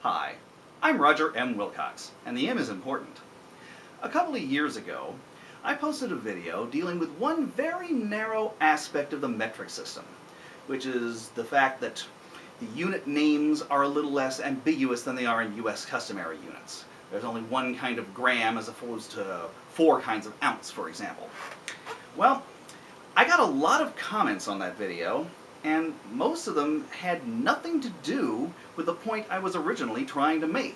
Hi, I'm Roger M. Wilcox, and the M is important. A couple of years ago, I posted a video dealing with one very narrow aspect of the metric system, which is the fact that the unit names are a little less ambiguous than they are in U.S. customary units. There's only one kind of gram as opposed to 4 kinds of ounce, for example. Well, I got a lot of comments on that video, and most of them had nothing to do with the point I was originally trying to make.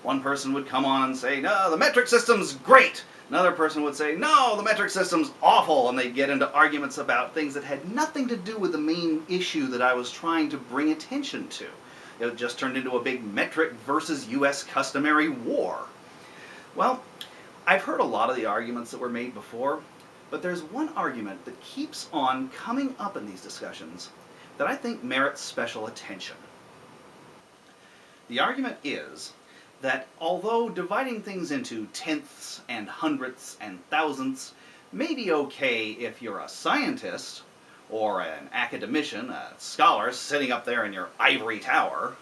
One person would come on and say, no, the metric system's great. Another person would say, no, the metric system's awful, and they'd get into arguments about things that had nothing to do with the main issue that I was trying to bring attention to. It just turned into a big metric versus U.S. customary war. Well, I've heard a lot of the arguments that were made before, but there's one argument that keeps on coming up in these discussions that I think merits special attention. The argument is that although dividing things into tenths and hundredths and thousandths may be okay if you're a scientist or an academician, a scholar sitting up there in your ivory tower,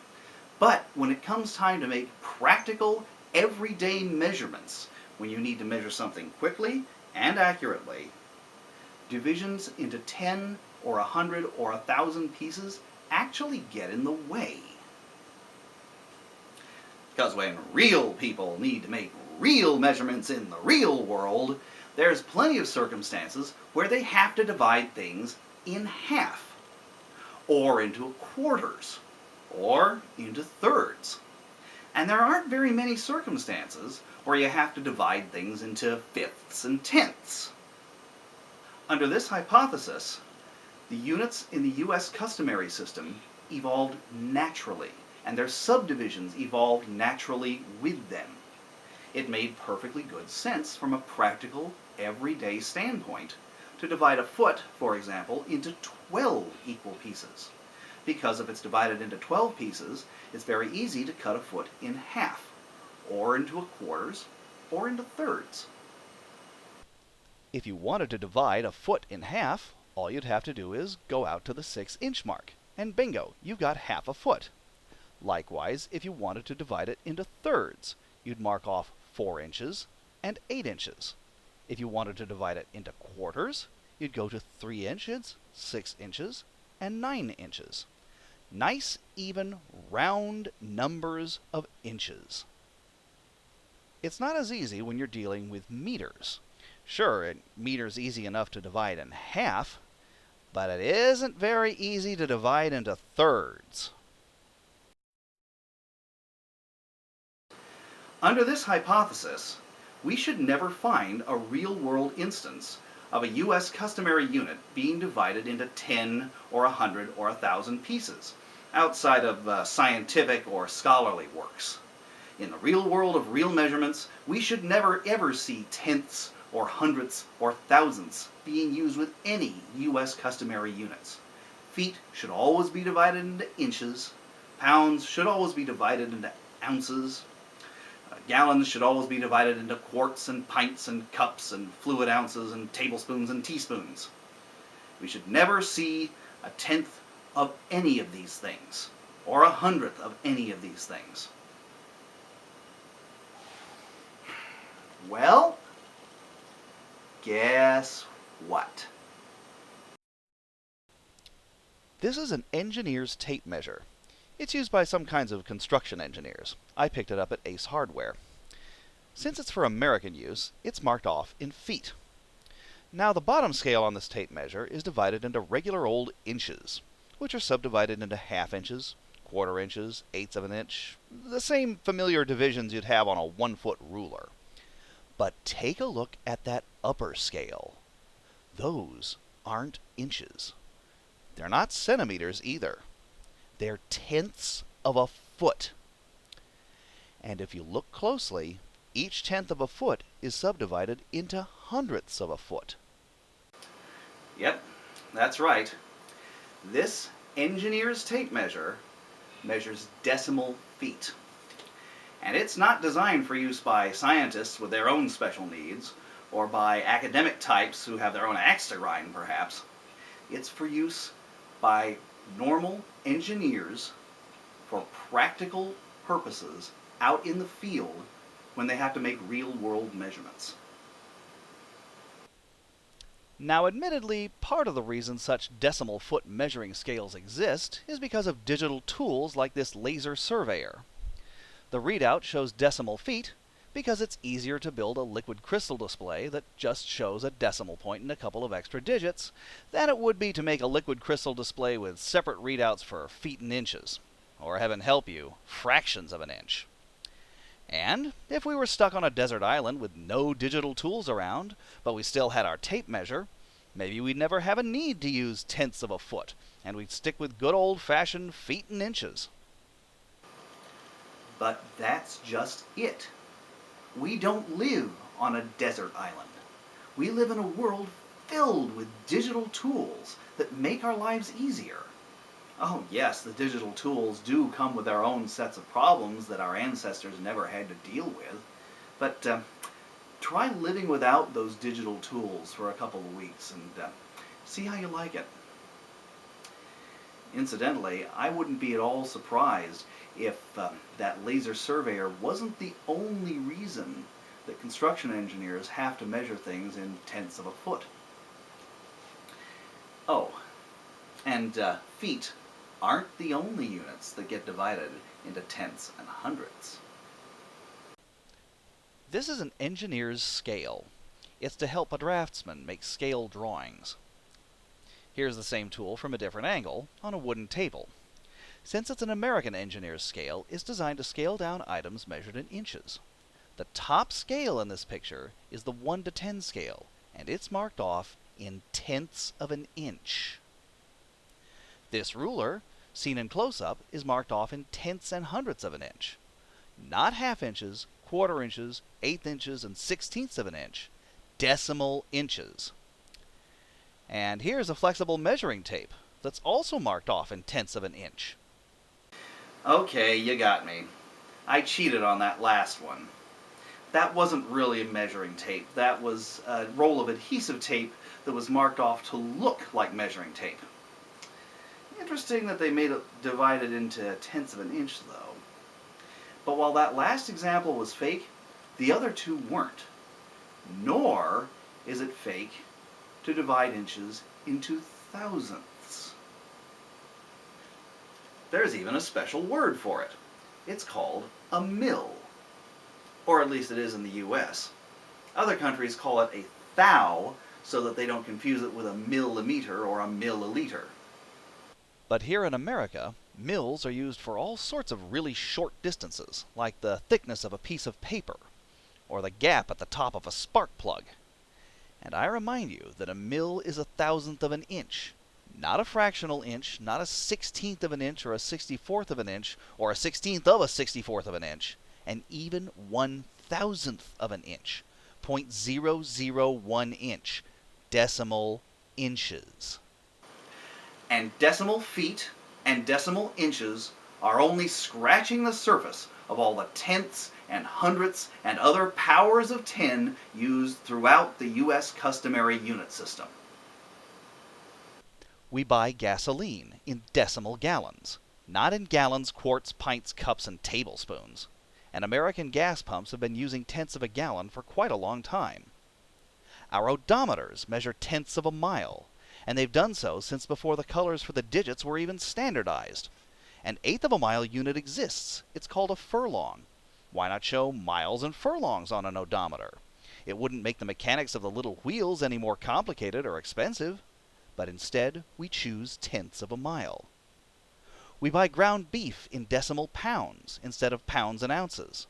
but when it comes time to make practical, everyday measurements, when you need to measure something quickly and accurately, divisions into 10 or 100 or 1,000 pieces actually get in the way. Because when real people need to make real measurements in the real world, there's plenty of circumstances where they have to divide things in half, or into quarters, or into thirds. And there aren't very many circumstances where you have to divide things into fifths and tenths. Under this hypothesis, the units in the U.S. customary system evolved naturally, and their subdivisions evolved naturally with them. It made perfectly good sense from a practical, everyday standpoint to divide a foot, for example, into 12 equal pieces. Because if it's divided into 12 pieces, it's very easy to cut a foot in half, or into quarters, or into thirds. If you wanted to divide a foot in half, all you'd have to do is go out to the 6-inch mark, and bingo, you've got half a foot. Likewise, if you wanted to divide it into thirds, you'd mark off 4 inches and 8 inches. If you wanted to divide it into quarters, you'd go to 3 inches, 6 inches, and 9 inches. Nice, even, round numbers of inches. It's not as easy when you're dealing with meters. Sure, a meter's easy enough to divide in half, but it isn't very easy to divide into thirds. Under this hypothesis, we should never find a real-world instance of a U.S. customary unit being divided into 10 or 100 or 1,000 pieces, outside of scientific or scholarly works. In the real world of real measurements, we should never ever see tenths or hundredths or thousandths being used with any U.S. customary units. Feet should always be divided into inches, pounds should always be divided into ounces, gallons should always be divided into quarts and pints and cups and fluid ounces and tablespoons and teaspoons. We should never see a tenth of any of these things, or a hundredth of any of these things. Well, guess what? This is an engineer's tape measure. It's used by some kinds of construction engineers. I picked it up at Ace Hardware. Since it's for American use, it's marked off in feet. Now the bottom scale on this tape measure is divided into regular old inches, which are subdivided into half inches, quarter inches, eighths of an inch, the same familiar divisions you'd have on a 1-foot ruler. But take a look at that upper scale. Those aren't inches. They're not centimeters either. They're tenths of a foot. And if you look closely, each tenth of a foot is subdivided into hundredths of a foot. Yep, that's right. This engineer's tape measure measures decimal feet. And it's not designed for use by scientists with their own special needs, or by academic types who have their own axe to grind, perhaps. It's for use by normal engineers for practical, purposes out in the field when they have to make real-world measurements. Now, admittedly, part of the reason such decimal foot measuring scales exist is because of digital tools like this laser surveyor. The readout shows decimal feet because it's easier to build a liquid crystal display that just shows a decimal point and a couple of extra digits than it would be to make a liquid crystal display with separate readouts for feet and inches, or heaven help you, fractions of an inch. And if we were stuck on a desert island with no digital tools around, but we still had our tape measure, maybe we'd never have a need to use tenths of a foot, and we'd stick with good old-fashioned feet and inches. But that's just it. We don't live on a desert island. We live in a world filled with digital tools that make our lives easier. Oh yes, the digital tools do come with their own sets of problems that our ancestors never had to deal with. But try living without those digital tools for a couple of weeks and see how you like it. Incidentally, I wouldn't be at all surprised if that laser surveyor wasn't the only reason that construction engineers have to measure things in tenths of a foot. Oh, and feet aren't the only units that get divided into tenths and hundredths. This is an engineer's scale. It's to help a draftsman make scale drawings. Here's the same tool from a different angle on a wooden table. Since it's an American engineer's scale, it's designed to scale down items measured in inches. The top scale in this picture is the 1 to 10 scale, and it's marked off in tenths of an inch. This ruler, seen in close-up, is marked off in tenths and hundredths of an inch. Not half inches, quarter inches, eighth inches, and sixteenths of an inch. Decimal inches. And here's a flexible measuring tape that's also marked off in tenths of an inch. Okay, you got me. I cheated on that last one. That wasn't really a measuring tape. That was a roll of adhesive tape that was marked off to look like measuring tape. Interesting that they made it divided into tenths of an inch, though. But while that last example was fake, the other two weren't. Nor is it fake to divide inches into thousandths. There's even a special word for it. It's called a mill. Or at least it is in the US. Other countries call it a thou so that they don't confuse it with a millimeter or a milliliter. But here in America, mills are used for all sorts of really short distances, like the thickness of a piece of paper, or the gap at the top of a spark plug. And I remind you that a mill is a thousandth of an inch, not a fractional inch, not a 16th of an inch or a 64th of an inch, or a 16th of a 64th of an inch, and even 1,000th of an inch, 0.001 inch, decimal inches. And decimal feet and decimal inches are only scratching the surface of all the tenths and hundredths and other powers of 10 used throughout the U.S. customary unit system. We buy gasoline in decimal gallons, not in gallons, quarts, pints, cups, and tablespoons. And American gas pumps have been using tenths of a gallon for quite a long time. Our odometers measure tenths of a mile, and they've done so since before the colors for the digits were even standardized. An eighth of a mile unit exists. It's called a furlong. Why not show miles and furlongs on an odometer? It wouldn't make the mechanics of the little wheels any more complicated or expensive. But instead, we choose tenths of a mile. We buy ground beef in decimal pounds instead of pounds and ounces.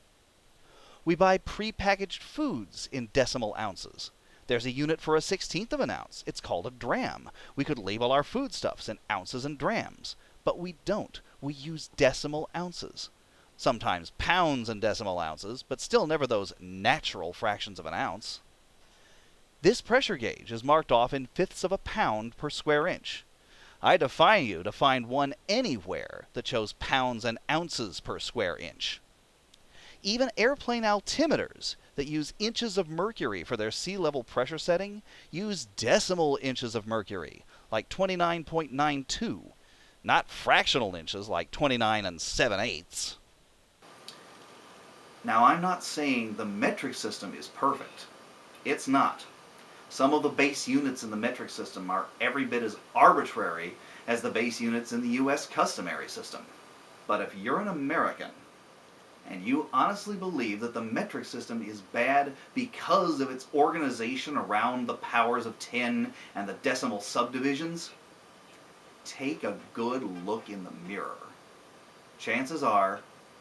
We buy prepackaged foods in decimal ounces. There's a unit for a 16th of an ounce. It's called a dram. We could label our foodstuffs in ounces and drams. But we don't. We use decimal ounces. Sometimes pounds and decimal ounces, but still never those natural fractions of an ounce. This pressure gauge is marked off in fifths of a pound per square inch. I defy you to find one anywhere that shows pounds and ounces per square inch. Even airplane altimeters that use inches of mercury for their sea level pressure setting use decimal inches of mercury, like 29.92, not fractional inches like 29 and 7/8. Now, I'm not saying the metric system is perfect. It's not. Some of the base units in the metric system are every bit as arbitrary as the base units in the US customary system. But if you're an American and you honestly believe that the metric system is bad because of its organization around the powers of 10 and the decimal subdivisions, take a good look in the mirror. Chances are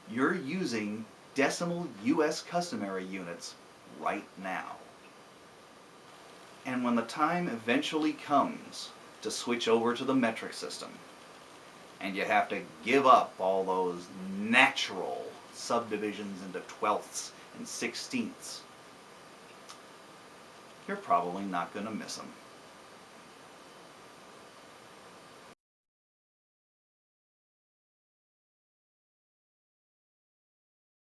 you're using decimal US customary units right now. And when the time eventually comes to switch over to the metric system, and you have to give up all those natural subdivisions into 12ths and 16ths, you're probably not going to miss them.